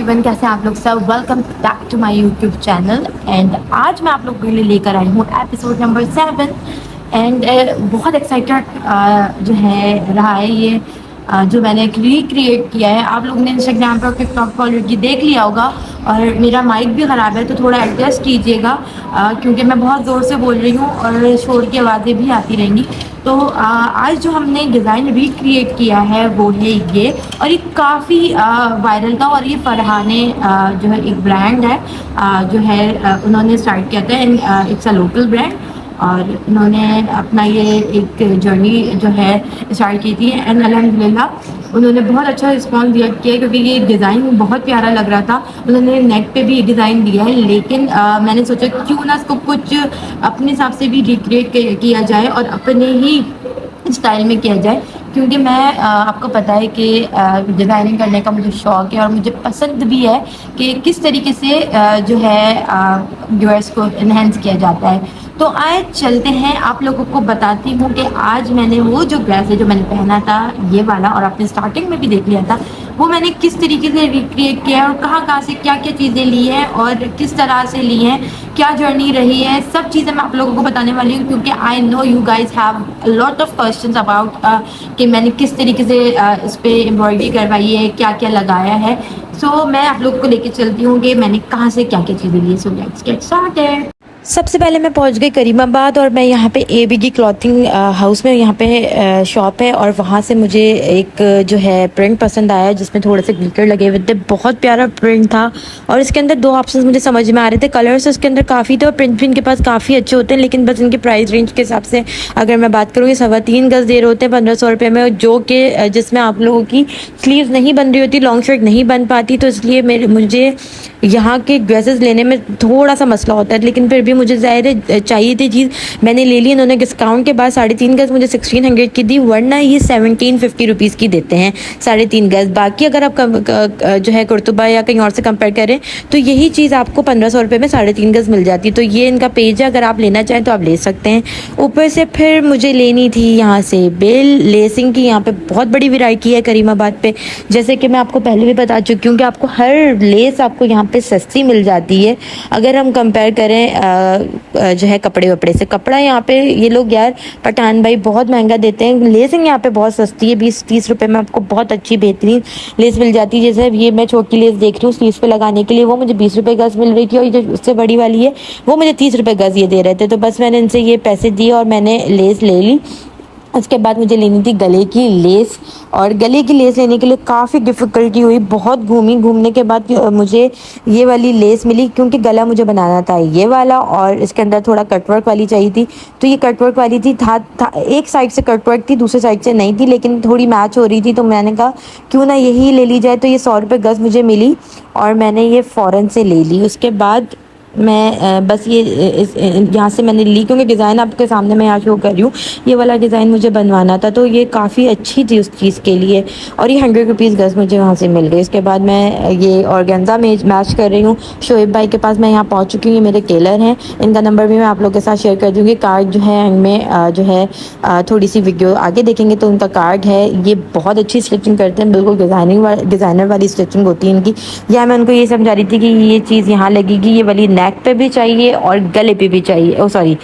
Everyone, कैसे हैं आप लोग सब। Welcome back to my YouTube channel. And आज मैं आप लोगों के लिए लेकर आई हूँ एपिसोड नंबर 7। एंड बहुत एक्साइटेड जो है रहा है ये जो मैंने रिक्रिएट किया है। आप लोगों ने इंस्टाग्राम पर और टिकटॉक पर ऑलरेडी देख लिया होगा। और मेरा माइक भी ख़राब है तो थोड़ा एडजस्ट कीजिएगा क्योंकि मैं बहुत ज़ोर से बोल रही हूँ और शोर की आवाज़ें भी आती रहेंगी। तो आज जो हमने डिज़ाइन रिक्रिएट किया है वो है ये, और ये काफ़ी वायरल था। और ये फरहाने जो है एक ब्रांड है जो है उन्होंने स्टार्ट किया था। And it's a local brand और इन्होंने अपना ये एक जर्नी जो है स्टार्ट की थी। एंड अल्हम्दुलिल्लाह उन्होंने बहुत अच्छा रिस्पॉन्स दिया किया क्योंकि ये डिज़ाइन बहुत प्यारा लग रहा था। उन्होंने नेक पे भी डिज़ाइन दिया है, लेकिन मैंने सोचा क्यों ना इसको कुछ अपने हिसाब से भी रिक्रिएट किया जाए और अपने ही स्टाइल में किया जाए। क्योंकि मैं आपको पता है कि डिज़ाइनिंग करने का मुझे शौक़ है और मुझे पसंद भी है कि किस तरीके से जो है व्यूअर्स को इन्हेंस किया जाता है। तो आए चलते हैं, आप लोगों को बताती हूँ कि आज मैंने वो जो ड्रेस है जो मैंने पहना था ये वाला, और आपने स्टार्टिंग में भी देख लिया था, वो मैंने किस तरीके से रिक्रिएट किया है और कहाँ से क्या क्या चीज़ें ली हैं और किस तरह से ली हैं, क्या जर्नी रही है, सब चीज़ें मैं आप लोगों को बताने वाली हूँ। क्योंकि I know you guys have lot of questions about कि मैंने किस तरीके से इस पर एम्ब्रॉयडरी करवाई है, क्या क्या लगाया है। सो मैं आप लोगों को लेके चलती हूँ कि मैंने कहाँ से क्या क्या चीज़ें ली। So let's get started. सबसे पहले मैं पहुंच गई करीमाबाद और मैं यहाँ पे एबीगी क्लॉथिंग हाउस में, यहाँ पे शॉप है और वहाँ से मुझे एक जो है प्रिंट पसंद आया जिसमें थोड़े से ग्लिटर लगे हुए थे। बहुत प्यारा प्रिंट था और इसके अंदर दो ऑप्शंस मुझे समझ में आ रहे थे। कलर्स इसके अंदर काफ़ी थे और प्रिंट भी इनके पास काफ़ी अच्छे होते हैं, लेकिन बस इनके प्राइस रेंज के हिसाब से अगर मैं बात करूँ, ये 3.25 गज दे रहे होते हैं 1500 रुपये में, जो कि जिसमें आप लोगों की स्लीव्स नहीं बन रही होती, लॉन्ग शर्ट नहीं बन पाती। तो इसलिए मुझे यहाँ के ड्रेसेस लेने में थोड़ा सा मसला होता है, लेकिन फिर भी मुझे ज़ाहिर चाहिए थी चीज़, मैंने ले ली। इन्होंने डिस्काउंट के बाद 3.5 गज मुझे 1600 की दी, वरना ये 1750 रुपीज़ की देते हैं 3.5 गज। बाकी अगर आप जो है कुर्तुबा या कहीं और से कंपेयर करें तो यही चीज़ आपको 1500 रुपये में 3.5 गज मिल जाती। तो ये इनका पेज है, अगर आप लेना चाहें तो आप ले सकते हैं। ऊपर से फिर मुझे लेनी थी यहाँ से बेल लेसिंग की। यहाँ पर बहुत बड़ी वैरायटी है करीमाबाद पे, जैसे कि मैं आपको पहले भी बता चुकी हूँ कि आपको हर लेस आपको यहाँ पे सस्ती मिल जाती है। अगर हम कंपेयर करें जो है कपड़े वपड़े से, कपड़ा यहाँ पे ये लोग यार पठान भाई बहुत महंगा देते हैं। लेसिंग यहाँ पे बहुत सस्ती है, 20-30 रुपये में आपको बहुत अच्छी बेहतरीन लेस मिल जाती है। जैसे ये मैं छोटी लेस देख रही हूँ स्लीव्स पे लगाने के लिए, वो मुझे 20 रुपये गज मिल रही थी, और जो उससे बड़ी वाली है वो मुझे 30 रुपये गज ये दे रहे थे। तो बस मैंने इनसे ये पैसे दिए और मैंने लेस ले ली। उसके बाद मुझे लेनी थी गले की लेस, और गले की लेस लेने के लिए काफ़ी डिफ़िकल्टी हुई, बहुत घूमने के बाद मुझे ये वाली लेस मिली। क्योंकि गला मुझे बनाना था ये वाला और इसके अंदर थोड़ा कटवर्क वाली चाहिए थी, तो ये कटवर्क वाली थी। था एक साइड से कटवर्क थी, दूसरे साइड से नहीं थी, लेकिन थोड़ी मैच हो रही थी, तो मैंने कहा क्यों ना यही ले ली जाए। तो ये 100 रुपये गज़ मुझे मिली और मैंने ये फ़ौरन से ले ली। उसके बाद मैं बस ये यहाँ से मैंने ली, क्योंकि डिज़ाइन आपके सामने मैं यहाँ शो कर रही हूँ, ये वाला डिज़ाइन मुझे बनवाना था, तो ये काफ़ी अच्छी थी उस चीज़ के लिए। और ये 100 रुपीज़ गज़ मुझे वहाँ से मिल गई। इसके बाद मैं ये ऑर्गेन्जा में मैच कर रही हूँ। शोएब भाई के पास मैं यहाँ पहुँच चुकी हूँ, ये मेरे टेलर हैं, इनका नंबर भी मैं आप लोगों के साथ शेयर कर दूँगी। कार्ड जो है इनमें जो है थोड़ी सी वीडियो आगे देखेंगे तो उनका कार्ड है। ये बहुत अच्छी स्टिचिंग करते हैं, बिल्कुल डिज़ाइनर वाली स्टिचिंग होती है इनकी। या मैं उनको ये समझा रही थी कि ये चीज़ यहाँ लगेगी, ये वाली नेक पे भी चाहिए और गले पे भी चाहिए, ओ सॉरी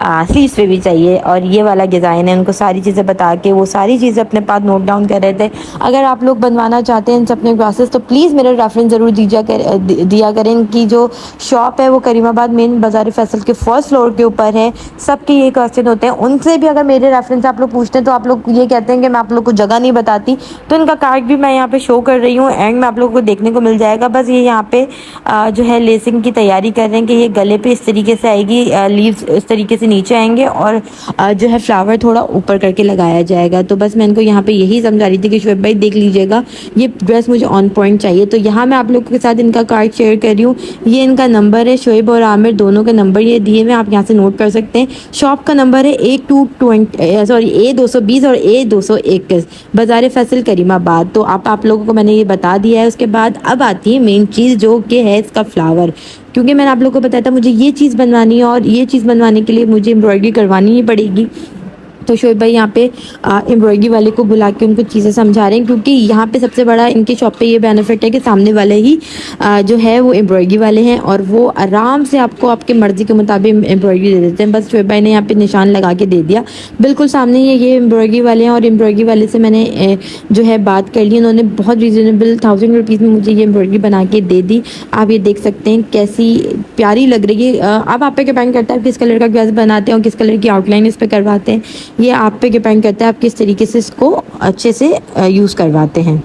स्लीव्स पे भी चाहिए, और ये वाला डिज़ाइन है। उनको सारी चीज़ें बता के वो सारी चीज़ें अपने पास नोट डाउन कर रहे थे। अगर आप लोग बनवाना चाहते हैं इनसे अपने ग्लासेस तो प्लीज़ मेरा रेफरेंस ज़रूर दिया करें। इनकी जो शॉप है वो करीमाबाद मेन बाज़ार फैसल के फर्स्ट फ्लोर के ऊपर है। सबके ये क्वेश्चन होते हैं, उनसे भी अगर मेरे रेफरेंस आप लोग पूछते हैं तो आप लोग ये कहते हैं कि मैं आप लोग को जगह नहीं बताती, तो इनका कार्ड भी मैं यहाँ पे शो कर रही हूँ, एंड में आप लोगों को देखने को मिल जाएगा। बस ये यहाँ पे जो है लेसिंग की तैयारी कर रहे हैं कि ये गले पे इस तरीके से आएगी, लीव्स इस तरीके से नीचे आएंगे और जो है फ्लावर थोड़ा ऊपर करके लगाया जाएगा। तो बस मैं इनको यहाँ पे यही समझा रही थी कि शोएब भाई देख लीजिएगा, ये ड्रेस मुझे ऑन पॉइंट चाहिए। तो यहाँ मैं आप लोगों के साथ इनका कार्ड शेयर कर रही हूँ, ये इनका नंबर है, शोएब और आमिर दोनों के नंबर ये दिए हुए, आप यहाँ से नोट कर सकते हैं। शॉप का नंबर है A220 और A221 बाज़ार फैसल करीमाबाद। तो आप लोगों को मैंने ये बता दिया है। उसके बाद अब आती है मेन चीज़ जो कि है इसका फ्लावर, क्योंकि मैंने आप लोगों को बताया था मुझे ये चीज़ बनवानी है और ये चीज़ बनवाने के लिए मुझे एम्ब्रॉयडरी करवानी ही पड़ेगी। तो शोएब भाई यहाँ पे एम्ब्रॉयडरी वाले को बुला के उनको चीज़ें समझा रहे हैं, क्योंकि यहाँ पे सबसे बड़ा इनके शॉप पे ये बेनिफिट है कि सामने वाले ही जो है वो एम्ब्रॉयडरी वाले हैं और वो आराम से आपको आपके मर्ज़ी के मुताबिक एम्ब्रॉयडरी दे देते हैं। बस शोएब भाई ने यहाँ पे निशान लगा के दे दिया, बिल्कुल सामने ही ये एम्ब्रॉयडरी वाले हैं। और एम्ब्रॉयडरी वाले से मैंने जो है बात कर ली, उन्होंने बहुत रीज़नेबल 1000 रुपीज़ में मुझे ये एम्ब्रॉयडरी बना के दे दी। आप ये देख सकते हैं कैसी प्यारी लग रही है। अब आप पे डिपेंड करता है किस कलर का ड्रेस बनाते हैं और किस कलर की आउटलाइन इस पर करवाते हैं। ये आप पे डिपेंड करता है आप किस तरीके से इसको अच्छे से यूज़ करवाते हैं।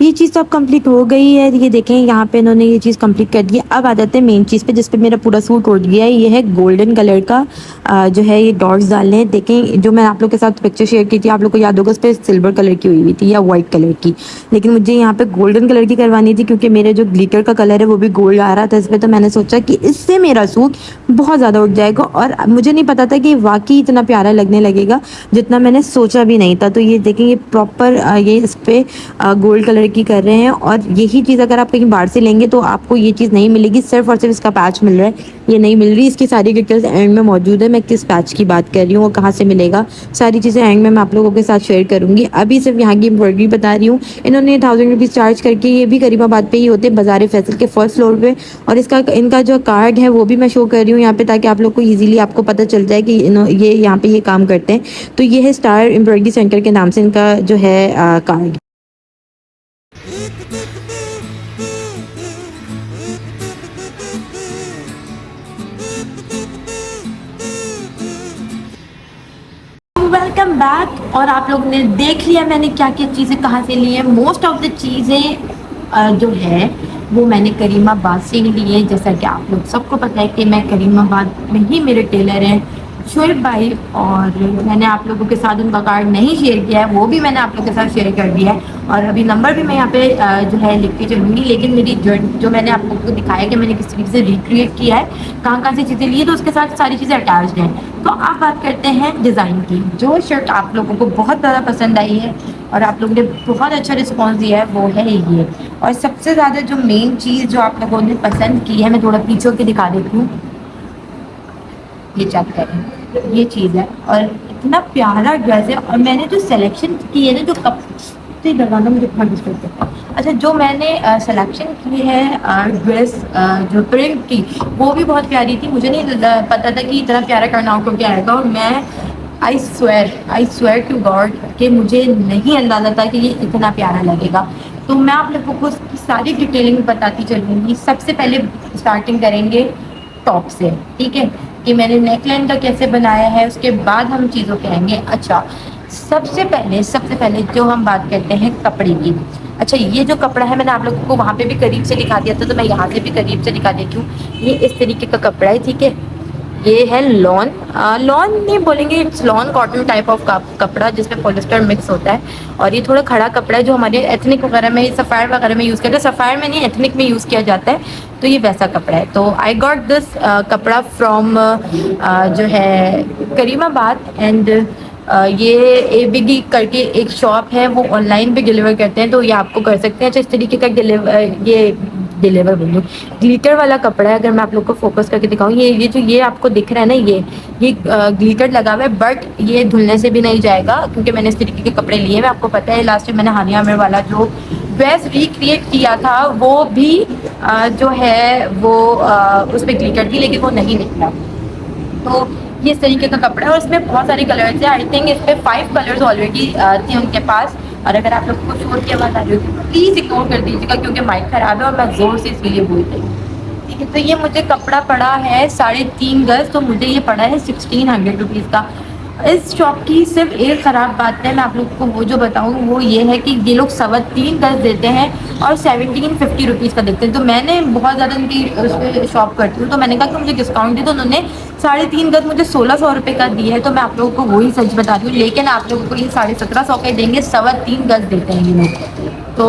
ये चीज़ तो अब कंप्लीट हो गई है, ये देखें यहाँ पे इन्होंने ये चीज़ कंप्लीट कर दी है। अब आ जाते हैं मेन चीज़ पे जिस पे मेरा पूरा सूट उड़ गया है। ये है गोल्डन कलर का जो है ये डॉट्स डालने हैं। देखें जो मैं आप लोग के साथ पिक्चर शेयर की थी, आप लोग को याद होगा उस पर सिल्वर कलर की हुई हुई थी या वाइट कलर की, लेकिन मुझे यहाँ पे गोल्डन कलर की करवानी थी क्योंकि मेरे जो ग्लिटर का कलर है वो भी गोल्ड आ रहा था इस पर। तो मैंने सोचा कि इससे मेरा सूट बहुत ज़्यादा उठ जाएगा और मुझे नहीं पता था कि वाकई इतना प्यारा लगने लगेगा जितना मैंने सोचा भी नहीं था। तो ये देखें ये प्रॉपर ये इस पर गोल्ड कलर की कर रहे हैं और यही चीज़ अगर आप कहीं बाहर से लेंगे तो आपको ये चीज़ नहीं मिलेगी, सिर्फ और सिर्फ इसका पैच मिल रहा है, ये नहीं मिल रही। इसकी सारी डिटेल्स एंड में मौजूद है, मैं किस पैच की बात कर रही हूँ और कहाँ से मिलेगा, सारी चीज़ें एंड में मैं आप लोगों के साथ शेयर करूँगी। अभी सिर्फ यहाँ की एम्ब्रॉयडरी बता रही हूँ। इन्होंने 1000 रुपीज़ चार्ज करके, ये भी करीमाबाद पे ही होते हैं, बाजार फैसल के फर्स्ट फ्लोर पे। और इसका इनका जो कार्ड है वो भी मैं शो कर रही हूँ यहाँ पे, ताकि आप लोग को ईजिली आपको पता चल जाए कि ये यहाँ पे ये काम करते हैं। तो ये है स्टार एम्ब्रॉयडरी सेंटर के नाम से इनका जो है कार्ड। Welcome back. और आप लोग ने देख लिया मैंने क्या क्या चीज़ें कहाँ से ली हैं। मोस्ट ऑफ द चीज़ें जो है वो मैंने करीमाबाद से ही ली है। जैसा कि आप लोग सबको पता है कि मैं करीमाबाद में ही मेरे टेलर हैं शोएब भाई, और मैंने आप लोगों के साथ उनका कार्ड नहीं शेयर किया है, वो भी मैंने आप लोगों के साथ शेयर कर दिया है। और अभी नंबर भी मैं यहाँ पे जो है लिख के चलूँगी। लेकिन मेरी जो मैंने आप लोगों को दिखाया कि मैंने किस तरीके से रिक्रिएट किया है, कहाँ कहाँ से चीज़ें ली है, तो उसके साथ सारी चीज़ें अटैच्ड हैं। तो आप बात करते हैं डिज़ाइन की। जो शर्ट आप लोगों को बहुत ज़्यादा पसंद आई है और आप लोगों ने बहुत अच्छा रिस्पॉन्स दिया है वो है ये। और सबसे ज़्यादा जो मेन चीज़ जो आप लोगों ने पसंद की है, मैं थोड़ा पीछे के दिखा देती हूँ, ये चेक करें, ये चीज़ है। और इतना प्यारा ड्रेस है। और मैंने जो सिलेक्शन की है ना, जो कप से दरवाजा मुझे बहुत डिस्टर्ब करता है। अच्छा, जो मैंने सिलेक्शन की है ड्रेस जो प्रिंट की, वो भी बहुत प्यारी थी। मुझे नहीं पता था कि इतना प्यारा टर्न आउट होकर आएगा। और मैं आई स्वेयर टू गॉड कि मुझे नहीं अंदाज़ा था कि ये इतना प्यारा लगेगा। तो मैं आप लोगों को उसकी सारी डिटेलिंग बताती चलूँगी। सबसे पहले स्टार्टिंग करेंगे टॉप से, ठीक है, कि मैंने नेकलाइन का कैसे बनाया है, उसके बाद हम चीज़ों पे आएंगे। अच्छा, सबसे पहले जो हम बात करते हैं कपड़े की। अच्छा, ये जो कपड़ा है मैंने आप लोगों को वहाँ पे भी करीब से दिखा दिया था, तो मैं यहाँ से भी करीब से दिखा देती हूँ। ये इस तरीके का कपड़ा है, ठीक है। ये है लॉन नहीं बोलेंगे, it's lawn cotton type of कपड़ा जिसमें पॉलिस्टर मिक्स होता है। और ये थोड़ा खड़ा कपड़ा है जो हमारे एथनिक वगैरह में, सफ़ायर वगैरह में यूज़ करते हैं। सफ़ायर में नहीं, एथनिक में यूज़ किया जाता है, तो ये वैसा कपड़ा है। तो आई गॉट दिस कपड़ा फ्रॉम जो है करीमाबाद। एंड ये ए बिगी करके एक शॉप है, वो ऑनलाइन भी डिलीवर करते हैं, तो ये आपको कर सकते हैं। अच्छा, इस तरीके का डिलीवर बोलूँ, ग्लिटर वाला कपड़ा है। अगर मैं आप लोग को फोकस करके दिखाऊँ, ये जो ये आपको दिख रहा है ना, ये ग्लिटर लगा हुआ है, बट ये धुलने से भी नहीं जाएगा क्योंकि मैंने इस तरीके के कपड़े लिए हैं। आपको पता है लास्ट टाइम मैंने हानिया आमिर वाला जो ड्रेस रिक्रिएट किया था, वो भी जो है वो उस पर ग्लिटर थी, लेकिन वो नहीं निकला। तो ये इस तरीके का कपड़ा है और इसमें बहुत सारे कलर्स हैं। आई थिंक इस पर 5 कलर्स ऑलरेडी थे उनके पास। और अगर आप लोग को शोर की आवाज़ आ रही होगी प्लीज़ इग्नोर कर दीजिएगा क्योंकि माइक ख़राब है और मैं ज़ोर से इसलिए बोल रही हूँ, ठीक है। तो ये मुझे कपड़ा पड़ा है 3.5 गज, तो मुझे ये पड़ा है 1600 रुपीज़ का। इस शॉप की सिर्फ एक ख़राब बात है, मैं आप लोग को वो जो बताऊँ वो ये है कि ये लोग 3.25 गज देते हैं और 1750 रुपीज़ का देते हैं। तो मैंने बहुत ज़्यादा इनकी उस पर शॉप करती हूँ, तो मैंने कहा कि मुझे डिस्काउंट दी, तो उन्होंने 3.5 गज मुझे 1600 रुपये का दिया है। तो मैं आप लोगों को वही सच बता रही हूँ, लेकिन आप लोगों को ये 1750 का देंगे, 3.25 गज देते हैं ये लोग। तो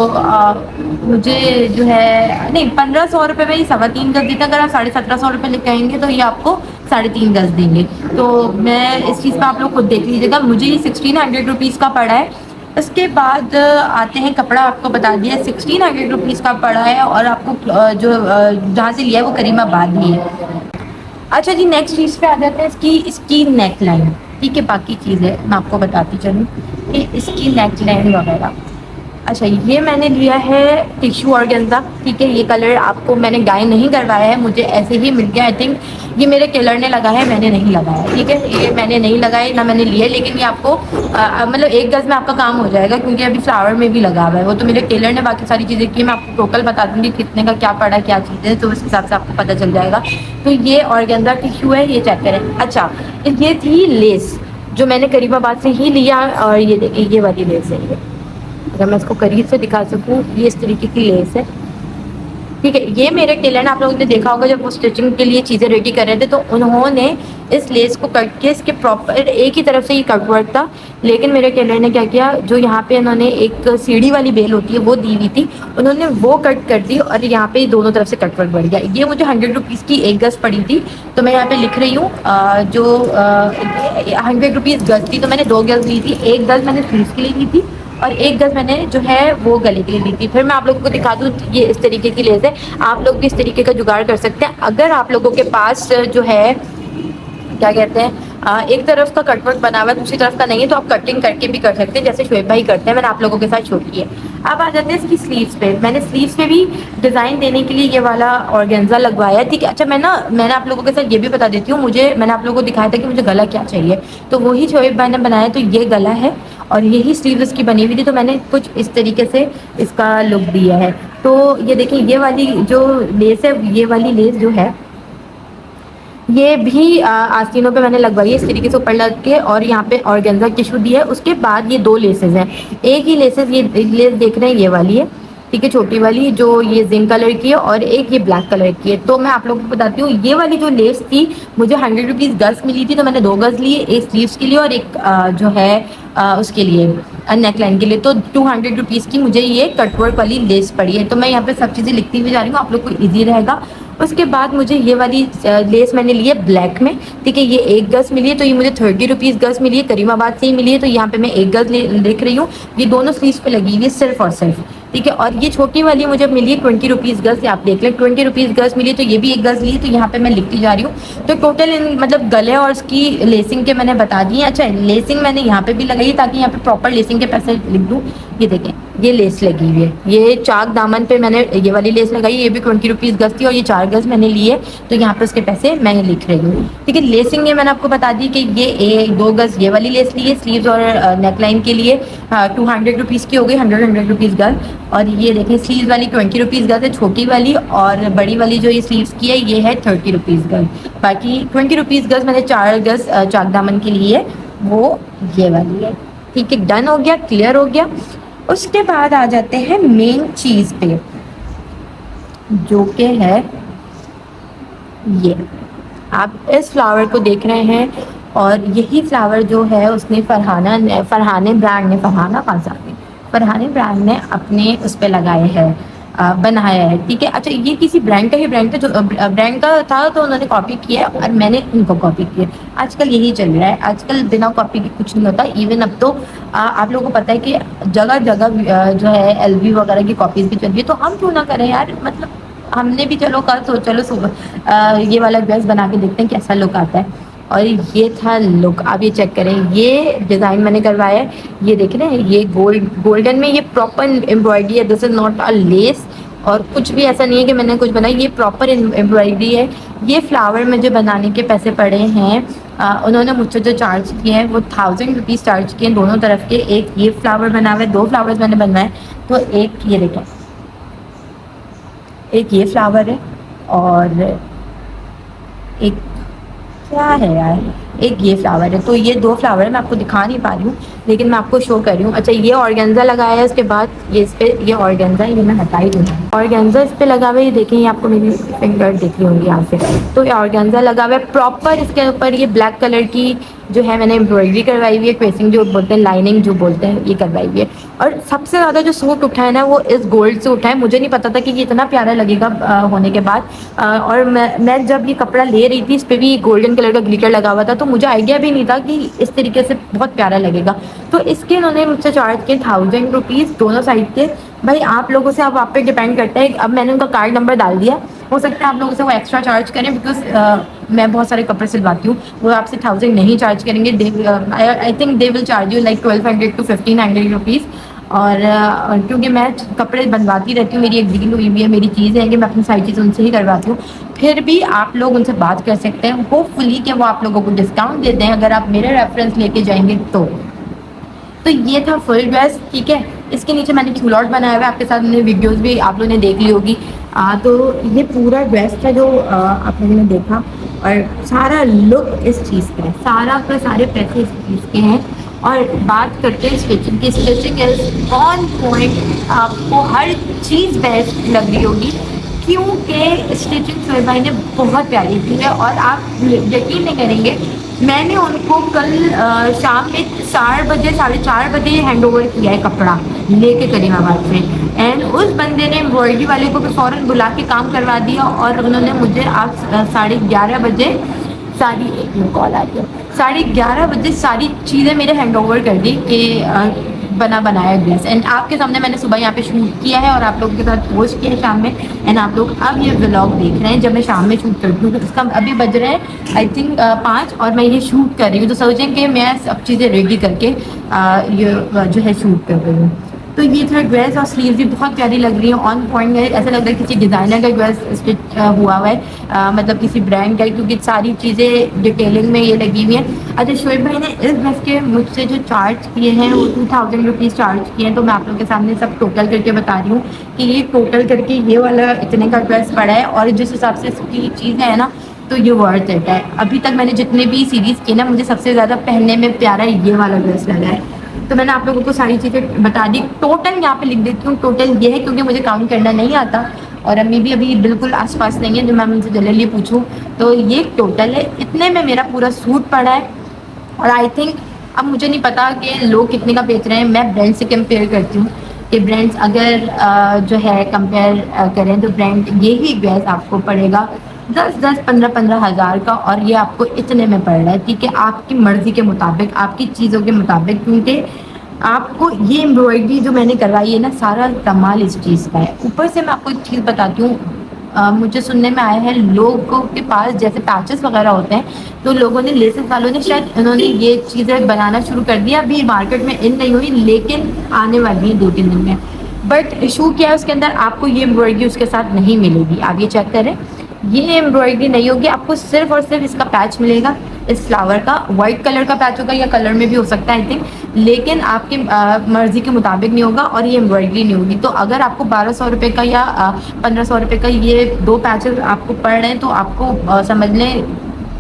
मुझे जो है नहीं 1500 रुपये में ही 3.25 गज देते हैं। अगर आप 1750 रुपये लेके आएंगे तो ये आपको 3.5 गज देंगे। तो मैं इस चीज़ पर आप लोग खुद देख लीजिएगा। मुझे ये 1600 रुपीज़ का पड़ा है। उसके बाद आते हैं, कपड़ा आपको बता दिया 1600 रुपीज़ का पड़ा है और आपको जो जहाँ से लिया है वो करीमाबाद ही है। अच्छा जी, नेक्स्ट चीज़ पे आ जाते हैं इसकी नेक लाइन, ठीक है, बाकी चीज़ें मैं आपको बताती चलूँ कि इसकी नेक लाइन वगैरह। अच्छा, ये मैंने लिया है टिश्यू ऑर्गेन्जा, ठीक है। ये कलर आपको मैंने डाई नहीं करवाया है, मुझे ऐसे ही मिल गया। आई थिंक ये मेरे टेलर ने लगाया है, मैंने नहीं लगाया, ठीक है। ये मैंने नहीं लगाया ना मैंने लिया, लेकिन ये आपको मतलब 1 गज़ में आपका काम हो जाएगा, क्योंकि अभी फ्लावर में भी लगा हुआ है। वो तो मेरे टेलर ने बाकी सारी चीज़ें की, मैं आपको टोटल बता दूँगी कितने का क्या पड़ा, क्या चीज़ें, तो उस हिसाब से आपको पता चल जाएगा। तो ये ऑर्गेन्जा टिश्यू है, ये चेक करें। अच्छा, ये थी लेस जो मैंने करीबाबाद से ही लिया, और ये देखिए ये वाली लेस है। ये अगर मैं इसको करीब से दिखा सकूँ, ये इस तरीके की लेस है, ठीक है। ये मेरे टेलर ने, आप लोगों ने देखा होगा जब वो स्टिचिंग के लिए चीज़ें रेडी कर रहे थे, तो उन्होंने इस लेस को कट के इसके प्रॉपर एक ही तरफ से ही कट वर्क था, लेकिन मेरे टेलर ने क्या किया, जो यहाँ पे उन्होंने एक सीढ़ी वाली बेल होती है वो दी हुई थी, उन्होंने वो कट कर दी और यहाँ पे दोनों तरफ से कट वर्क बढ़ गया। ये मुझे 100 रुपीज़ की 1 गज़ पड़ी थी, तो मैं यहाँ पे लिख रही हूँ जो 100 रुपीज़ गज़ थी, तो मैंने 2 गज़ ली थी। 1 गज़ मैंने स्लीव्स के लिए ली थी और 1 गज़ मैंने जो है वो गले के लिए ली थी। फिर मैं आप लोगों को दिखा दूँ, ये इस तरीके की लेस है, आप लोग भी इस तरीके का जुगाड़ कर सकते हैं। अगर आप लोगों के पास जो है क्या कहते हैं एक तरफ का कटवर्क बना हुआ है, दूसरी तरफ का नहीं है, तो आप कटिंग करके भी कर सकते हैं, जैसे शोएब भाई करते हैं। मैंने आप लोगों के साथ शो की है। अब आ जाते हैं इसकी स्लीव्स पे। मैंने स्लीव्स पे भी डिज़ाइन देने के लिए ये वाला ऑर्गेन्जा लगवाया है, ठीक है। अच्छा, मैंने आप लोगों के साथ ये भी बता देती हूँ, मैंने आप लोगों को दिखाया था कि मुझे गला क्या चाहिए, तो वही शोएब भाई ने बनाया। तो ये गला है और यही स्लीव इसकी बनी हुई थी, तो मैंने कुछ इस तरीके से इसका लुक दिया है। तो ये देखिए, ये वाली जो लेस है, ये वाली लेस जो है ये भी आस्तीनों पे मैंने लगवाई है इस तरीके से ऊपर लग के, और यहाँ पे ऑर्गेन्जा टिश्यू दिया है। उसके बाद ये 2 लेसेस हैं, एक ही लेसेस, ये लेस देख रहे हैं ये वाली है, ठीक है, छोटी वाली जो ये जिंक कलर की है, और एक ये ब्लैक कलर की है। तो मैं आप लोगों को बताती हूँ, ये वाली जो लेस थी मुझे 100 रुपीज़ गज़ मिली थी, तो मैंने 2 गज़ लिए, एक स्लीव्स के लिए और एक जो है उसके लिए नेक लाइन के लिए। तो 200 रुपीज़ की मुझे ये कटवर्क वाली लेस पड़ी है। तो मैं यहाँ पे सब चीज़ें लिखती हुई जा रही हूँ, आप लोग को ईजी रहेगा। उसके बाद मुझे ये वाली लेस मैंने ली है ब्लैक में, ठीक है। ये 1 गज़ मिली है, तो ये मुझे 30 रुपीज़ गज़ मिली है, करीमाबाद से ही मिली है। तो यहाँ पे मैं 1 गज़ लिख रही हूँ, ये दोनों स्लीव्स पे लगी हुई है सिर्फ और सिर्फ, ठीक है। और ये छोटी वाली मुझे मिली है 20 रुपीज़ गज़, आप देख लें 20 रुपीज़ गज़ मिली है, तो ये भी 1 गज़ ली है, तो यहाँ पे मैं लिखती जा रही हूँ। तो टोटल मतलब गले और इसकी लेसिंग के मैंने बता दिए। अच्छा, लेसिंग मैंने यहाँ पे भी लगाई ताकि यहाँ पे प्रॉपर लेसिंग के पैसे लिख दूँ। ये देखें, ये लेस लगी हुई है, ये चाक दामन पे मैंने ये वाली लेस लगाई, ये भी 20 रुपीज़ गज़ थी और ये 4 गज़ मैंने लिए, तो यहाँ पे उसके पैसे मैं लिख रही हूँ, ठीक है। लेसिंग ये मैंने आपको बता दी कि ये 2 गज़ ये वाली लेस ली है स्लीव्स और नेकलाइन के लिए, 200 रुपीज़ की हो गई, 100 रुपीज़ गज़। और ये देखें, स्लीव्स वाली 20 रुपीज़ गज़ है छोटी वाली, और बड़ी वाली जो ये स्लीव्स की है ये है 30 रुपीज़ गज़। बाकी 20 रुपीज़ गज़ मैंने 4 गज़ चाक दामन के लिए, वो ये वाली है, ठीक है। डन हो गया, क्लियर हो गया। उसके बाद आ जाते हैं मेन चीज़ पे, जो कि है ये आप इस फ्लावर को देख रहे हैं, और यही फ्लावर जो है उसने फरहाने ब्रांड ने अपने उस पर लगाए हैं, बनाया है, ठीक है। अच्छा, ये किसी ब्रांड का ही ब्रांड था, जो ब्रांड का था, तो उन्होंने कॉपी किया और मैंने इनको कॉपी किया। आजकल यही चल रहा है, आजकल बिना कॉपी के कुछ नहीं होता। इवन अब तो आप लोगों को पता है कि जगह जगह जो है एलवी वगैरह की कॉपीज़ भी चल रही है, तो हम क्यों ना करें यार। मतलब हमने भी चलो कल चलो सुबह ये वाला ड्रेस बना के देखते हैं कैसा लुक आता है। और ये था लुक, आप ये चेक करें, ये डिज़ाइन मैंने करवाया है, ये देख रहे हैं, ये गोल्डन में ये प्रॉपर एम्ब्रॉयडरी है, this is not a less, और कुछ भी ऐसा नहीं है कि मैंने कुछ बनाया, ये प्रॉपर एम्ब्रॉयडरी है। ये फ्लावर मुझे बनाने के पैसे पड़े हैं, उन्होंने मुझसे जो चार्ज किए हैं वो 1000 रुपीज़ चार्ज किए हैं दोनों तरफ के। एक ये फ्लावर बना हुआ है, 2 फ्लावर्स मैंने बनवाए, तो एक ये देखें, एक ये फ्लावर है, और एक क्या है यार, एक ये फ्लावर है। तो ये 2 फ्लावर है, मैं आपको दिखा नहीं पा रही हूँ, लेकिन मैं आपको शो कर रही हूँ। अच्छा, ये ऑर्गेन्जा लगाया है, उसके बाद ये इस पे ये ऑर्गेन्जा, ये मैं हटा ही दूँगी। ऑर्गेन्जा इस पे लगा हुआ है, ये देखें, ये आपको मेरी फिंगर दिख रही होंगी यहाँ से। तो ये ऑर्गेन्जा लगा हुआ है प्रॉपर, इसके ऊपर ये ब्लैक कलर की जो है मैंने एम्ब्रॉयडरी करवाई हुई है, क्वेसिंग जो बोलते हैं, लाइनिंग जो बोलते हैं, ये करवाई हुई है। और सबसे ज़्यादा जो सूट उठा है ना, वो इस गोल्ड से उठा है। मुझे नहीं पता था कि ये इतना प्यारा लगेगा होने के बाद। और मैं जब ये कपड़ा ले रही थी, इस पर भी गोल्डन कलर का ग्लिटर लगा हुआ था, तो मुझे आइडिया भी नहीं था कि इस तरीके से बहुत प्यारा लगेगा। तो इसके इन्होंने मुझसे चार्ज किए 1000 रुपीज़ दोनों साइड के, भाई आप लोगों से अब आप पे डिपेंड करता है। अब मैंने उनका कार्ड नंबर डाल दिया, हो सकता है आप लोगों से वो एक्स्ट्रा चार्ज करें, बिकॉज मैं बहुत सारे कपड़े सिलवाती हूँ। वो आपसे 1000 नहीं चार्ज करेंगे, I think they will charge you like 1200 to 1500 rupees. और क्योंकि मैं कपड़े बनवाती रहती हूँ, मेरी एक डील हुई भी है, मेरी चीज़ है कि मैं अपनी सारी चीज़ उनसे ही करवाती हूँ। फिर भी आप लोग उनसे बात कर सकते हैं, होपफुली कि वो आप लोगों को डिस्काउंट दे दें अगर आप मेरे रेफरेंस लेके जाएंगे तो ये था फुल ड्रेस, ठीक है। इसके नीचे मैंने क्यूलॉट बनाया हुआ है, आपके साथ मैंने वीडियोस भी आप लोगों ने देख ली होगी। तो ये पूरा ड्रेस था जो आप लोगों ने देखा, और सारा लुक इस चीज़ का है, सारा का सारे पैसे इस चीज़ के हैं। और बात करते हैं स्टिचिंग की, स्टिचिंग इज ऑन पॉइंट, आपको हर चीज़ बेस्ट लग रही होगी क्योंकि स्टिचिंग सोहेब भाई ने बहुत प्यारी की है। और आप यकीन नहीं करेंगे, मैंने उनको कल शाम में 4 बजे 4:30 बजे हैंड ओवर किया है कपड़ा लेके करीमाबाद से। एंड उस बंदे ने एम्ब्रॉयडरी वाले को भी फ़ौरन बुला के काम करवा दिया, और उन्होंने मुझे आज 11:30 बजे सारी, एक मिनट कॉल आ रही है, 11:30 बजे सारी चीज़ें मेरे हैंड ओवर कर दी कि बना बनाया ड्रेस। एंड आपके सामने मैंने सुबह यहाँ पे शूट किया है और आप लोगों के साथ पोस्ट किया है शाम में। एंड आप लोग अब ये व्लॉग देख रहे हैं जब मैं शाम में शूट करती हूँ। इसका अभी बज रहे हैं आई थिंक 5, और मैं ये शूट कर रही हूँ, तो सोचें कि मैं सब चीज़ें रेडी करके ये जो है शूट कर रही हूँ। तो ये था ड्रेस, और स्लीव भी बहुत प्यारी लग रही है, ऑन पॉइंट है, ऐसा लग रहा है किसी डिज़ाइनर का ड्रेस स्टिच हुआ हुआ है, मतलब किसी ब्रांड का, क्योंकि सारी चीज़ें डिटेलिंग में ये लगी हुई हैं। अच्छा, शोएब भाई ने इस ड्रेस के मुझसे जो चार्ज किए हैं वो 2000 रुपीज़ चार्ज किए हैं। तो मैं आप लोगों के सामने सब टोटल करके बता रही हूँ कि ये टोटल करके ये वाला इतने का ड्रेस पड़ा है, और जिस हिसाब से इसकी चीज़ें है ना, तो ये वर्थ इट है। अभी तक मैंने जितने भी सीरीज़ किए ना, मुझे सबसे ज़्यादा पहनने में प्यारा ये वाला ड्रेस लगा है। तो मैंने आप लोगों को सारी चीज़ें बता दी। टोटल यहाँ पे लिख देती हूँ, टोटल ये है क्योंकि मुझे काउंट करना नहीं आता, और अम्मी भी अभी बिल्कुल आसपास नहीं है जो मैं उनसे जनरली पूछूँ। तो ये टोटल है, इतने में मेरा पूरा सूट पड़ा है। और आई थिंक अब मुझे नहीं पता कि लोग कितने का बेच रहे हैं, मैं ब्रांड से कंपेयर करती हूँ कि ब्रांड्स अगर जो है कंपेयर करें तो ब्रांड ये ही ड्रेस आपको पड़ेगा 10-15 हज़ार का, और ये आपको इतने में पड़ रहा है, ठीक है, आपकी मर्ज़ी के मुताबिक, आपकी चीज़ों के मुताबिक। क्योंकि आपको ये एम्ब्रॉयडरी जो मैंने करवाई है ना, सारा कमाल इस चीज़ का है। ऊपर से मैं आपको एक चीज़ बताती हूँ, मुझे सुनने में आया है लोगों के पास जैसे पैचेस वगैरह होते हैं, तो लोगों ने, लेसेस वालों ने शायद उन्होंने ये चीज़ें बनाना शुरू कर दिया, अभी मार्केट में इन नहीं हुई लेकिन आने वाली है 2-3 दिन में। बट इशू क्या है, उसके अंदर आपको ये एम्ब्रॉयडरी उसके साथ नहीं मिलेगी। आप ये चेक करें, ये एम्ब्रॉयडरी नहीं होगी, आपको सिर्फ और सिर्फ इसका पैच मिलेगा, इस फ्लावर का। वाइट कलर का पैच होगा या कलर में भी हो सकता है आई थिंक, लेकिन आपकी मर्ज़ी के मुताबिक नहीं होगा, और ये एम्ब्रॉयडरी नहीं होगी। तो अगर आपको 1200 रुपये का या 1500 रुपये का ये 2 पैचेस आपको पड़ रहे हैं, तो आपको समझ लें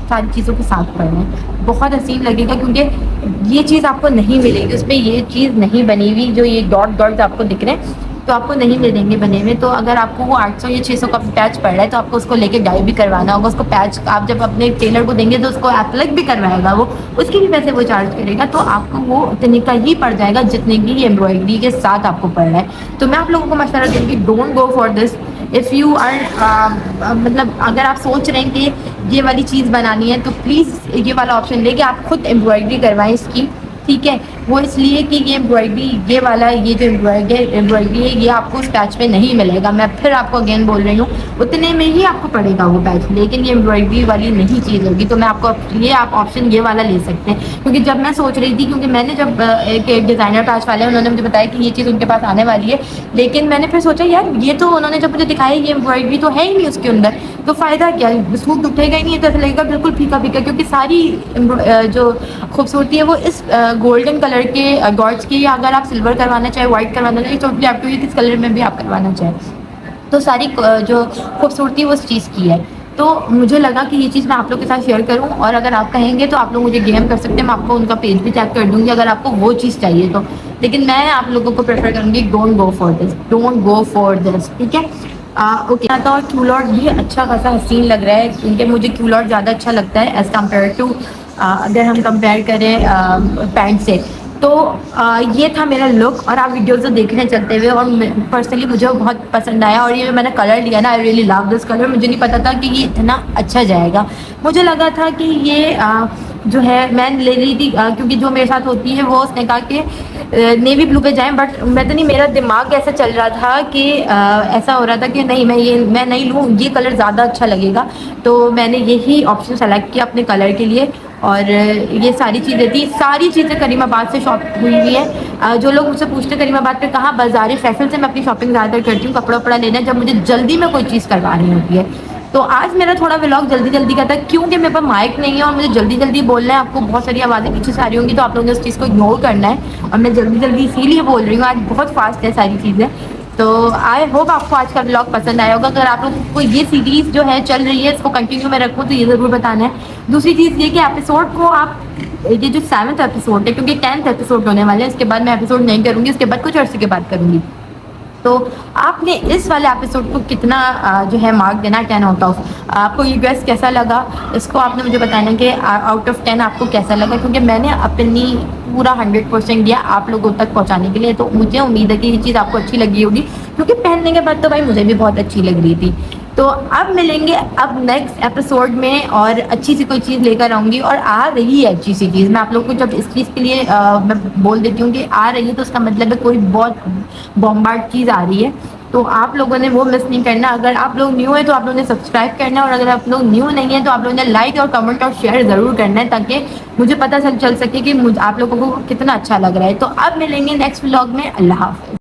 सारी चीज़ों के साथ पड़ रहे हैं, बहुत हसीन लगेगा। क्योंकि ये चीज़ आपको नहीं मिलेगी, उस पर ये चीज़ नहीं बनी हुई, जो ये डॉट डॉट आपको दिख रहे हैं तो आपको नहीं मिलेंगे बने हुए। तो अगर आपको वो 800 या 600 का पैच पड़ रहा है, तो आपको उसको लेके डाई भी करवाना होगा। उसको पैच आप जब अपने टेलर को देंगे तो उसको एप्लिक भी करवाएगा वो, उसके भी पैसे वो चार्ज करेगा, तो आपको वो उतने का ही पड़ जाएगा जितने की एम्ब्रॉयडरी के साथ आपको पड़ रहा है। तो मैं आप लोगों को मशवरा दूँगी, don't go for this if you are मतलब अगर आप सोच रहे हैं कि ये वाली चीज़ बनानी है, तो प्लीज़ ये वाला ऑप्शन लेके आप खुद एम्ब्रॉयडरी करवाएं इसकी, ठीक है। वो इसलिए कि ये एम्ब्रॉयडरी, ये वाला, ये जो एम्ब्रॉयडरी है, ये आपको उस पैच पे नहीं मिलेगा। मैं फिर आपको अगेन बोल रही हूँ, उतने में ही आपको पड़ेगा वो पैच, लेकिन ये एम्ब्रॉयडरी वाली नहीं चीज़ होगी। तो मैं आपको ये आप ऑप्शन ये वाला ले सकते हैं। क्योंकि जब मैं सोच रही थी, क्योंकि मैंने जब एक डिज़ाइनर पैच वाले उन्होंने मुझे बताया कि ये चीज़ उनके पास आने वाली है, लेकिन मैंने फिर सोचा यार ये तो उन्होंने जब मुझे दिखाया ये एम्ब्रॉयडरी तो है ही नहीं उसके अंदर, तो फ़ायदा क्या, सूट उठेगा ही नहीं, तो ऐसा लगेगा बिल्कुल फीका फीका। क्योंकि सारी जो खूबसूरती है वो इस गोल्डन कलर के डॉट्स की, या अगर आप सिल्वर करवाना चाहे, व्हाइट करवाना चाहे, टोटली आप किस कलर में भी आप करवाना चाहें, तो सारी जो खूबसूरती वो उस चीज़ की है। तो मुझे लगा कि ये चीज़ मैं आप लोग के साथ शेयर करूं, और अगर आप कहेंगे तो आप लोग मुझे डीएम कर सकते हैं, मैं आपको उनका पेज भी चेक कर दूंगी अगर आपको वो चीज़ चाहिए तो। लेकिन मैं आप लोगों को प्रेफर करूँगी, don't go for this, don't go for this, ठीक है। ओके, तो और क्यूलॉट भी अच्छा खासा हसीन लग रहा है, क्योंकि मुझे क्यूलॉट ज़्यादा अच्छा लगता है एज़ कम्पेयर टू अगर हम कंपेयर करें पैंट से। तो ये था मेरा लुक, और आप वीडियोस तो देखने चलते हुए, और पर्सनली मुझे बहुत पसंद आया। और ये मैंने कलर लिया ना, I really love this colour. मुझे नहीं पता था कि ये इतना अच्छा जाएगा, मुझे लगा था कि ये जो है मैं ले रही थी, क्योंकि जो मेरे साथ होती है वो उसने कहा कि नेवी ब्लू पे जाएं, बट मैं तो नहीं, मेरा दिमाग ऐसा चल रहा था कि ऐसा हो रहा था कि नहीं, मैं नहीं लूँ, ये कलर ज़्यादा अच्छा लगेगा। तो मैंने यही ऑप्शन सेलेक्ट किया अपने कलर के लिए। और ये सारी चीज़ें थी, सारी चीज़ें करीमाबाद से शॉप हुई हुई है। जो लोग मुझसे पूछते करीमाबाद पे कहाँ, बाज़ार फैसल से मैं अपनी शॉपिंग ज़्यादातर करती हूँ, कपड़ा वपड़ा लेना जब मुझे जल्दी में कोई चीज़ करवानी होती है। तो आज मेरा थोड़ा व्लॉग जल्दी जल्दी का था, क्योंकि मेरे पास माइक नहीं है और मुझे जल्दी जल्दी बोलना है। आपको बहुत सारी आवाज़ें पीछे से आ रही होंगी, तो आप लोगों ने उस चीज़ को इग्नोर करना है, और मैं जल्दी जल्दी इसीलिए बोल रही हूँ। आज बहुत फास्ट है सारी चीज़ें। तो आई होप आपको आज का व्लॉग पसंद आया होगा। अगर आप लोगों को ये सीरीज़ जो है चल रही है, इसको कंटिन्यू में रखूँ, तो ये ज़रूर बताना है। दूसरी चीज़ ये कि एपिसोड को आप, ये जो 7th एपिसोड है, क्योंकि 10th एपिसोड होने वाले हैं, इसके बाद मैं एपिसोड नहीं करूँगी, इसके बाद कुछ अर्से के बाद करूँगी। तो आपने इस वाले एपिसोड को कितना जो है मार्क देना, 10 आउट ऑफ, आपको ये गेस्ट कैसा लगा, इसको आपने मुझे बताना कि आउट ऑफ 10 आपको कैसा लगा, क्योंकि मैंने अपनी पूरा 100% दिया आप लोगों तक पहुंचाने के लिए। तो मुझे उम्मीद है कि ये चीज़ आपको अच्छी लगी होगी, क्योंकि पहनने के बाद तो भाई मुझे भी बहुत अच्छी लग रही थी। तो अब मिलेंगे अब नेक्स्ट एपिसोड में, और अच्छी सी कोई चीज़ लेकर आऊँगी। और आ रही है अच्छी सी चीज़, मैं आप लोग को जब इस चीज़ के लिए मैं बोल देती हूँ कि आ रही है, तो उसका मतलब है कोई बहुत बॉम्बार्ड चीज़ आ रही है। तो आप लोगों ने वो मिस नहीं करना। अगर आप लोग न्यू है तो आप लोगों ने सब्सक्राइब करना है, और अगर आप लोग न्यू नहीं है तो आप लोगों ने लाइक और कमेंट और शेयर ज़रूर करना है, ताकि मुझे पता चल सके कि आप लोगों को कितना अच्छा लग रहा है। तो अब मिलेंगे नेक्स्ट व्लॉग में। अल्लाह हाफ़िज़।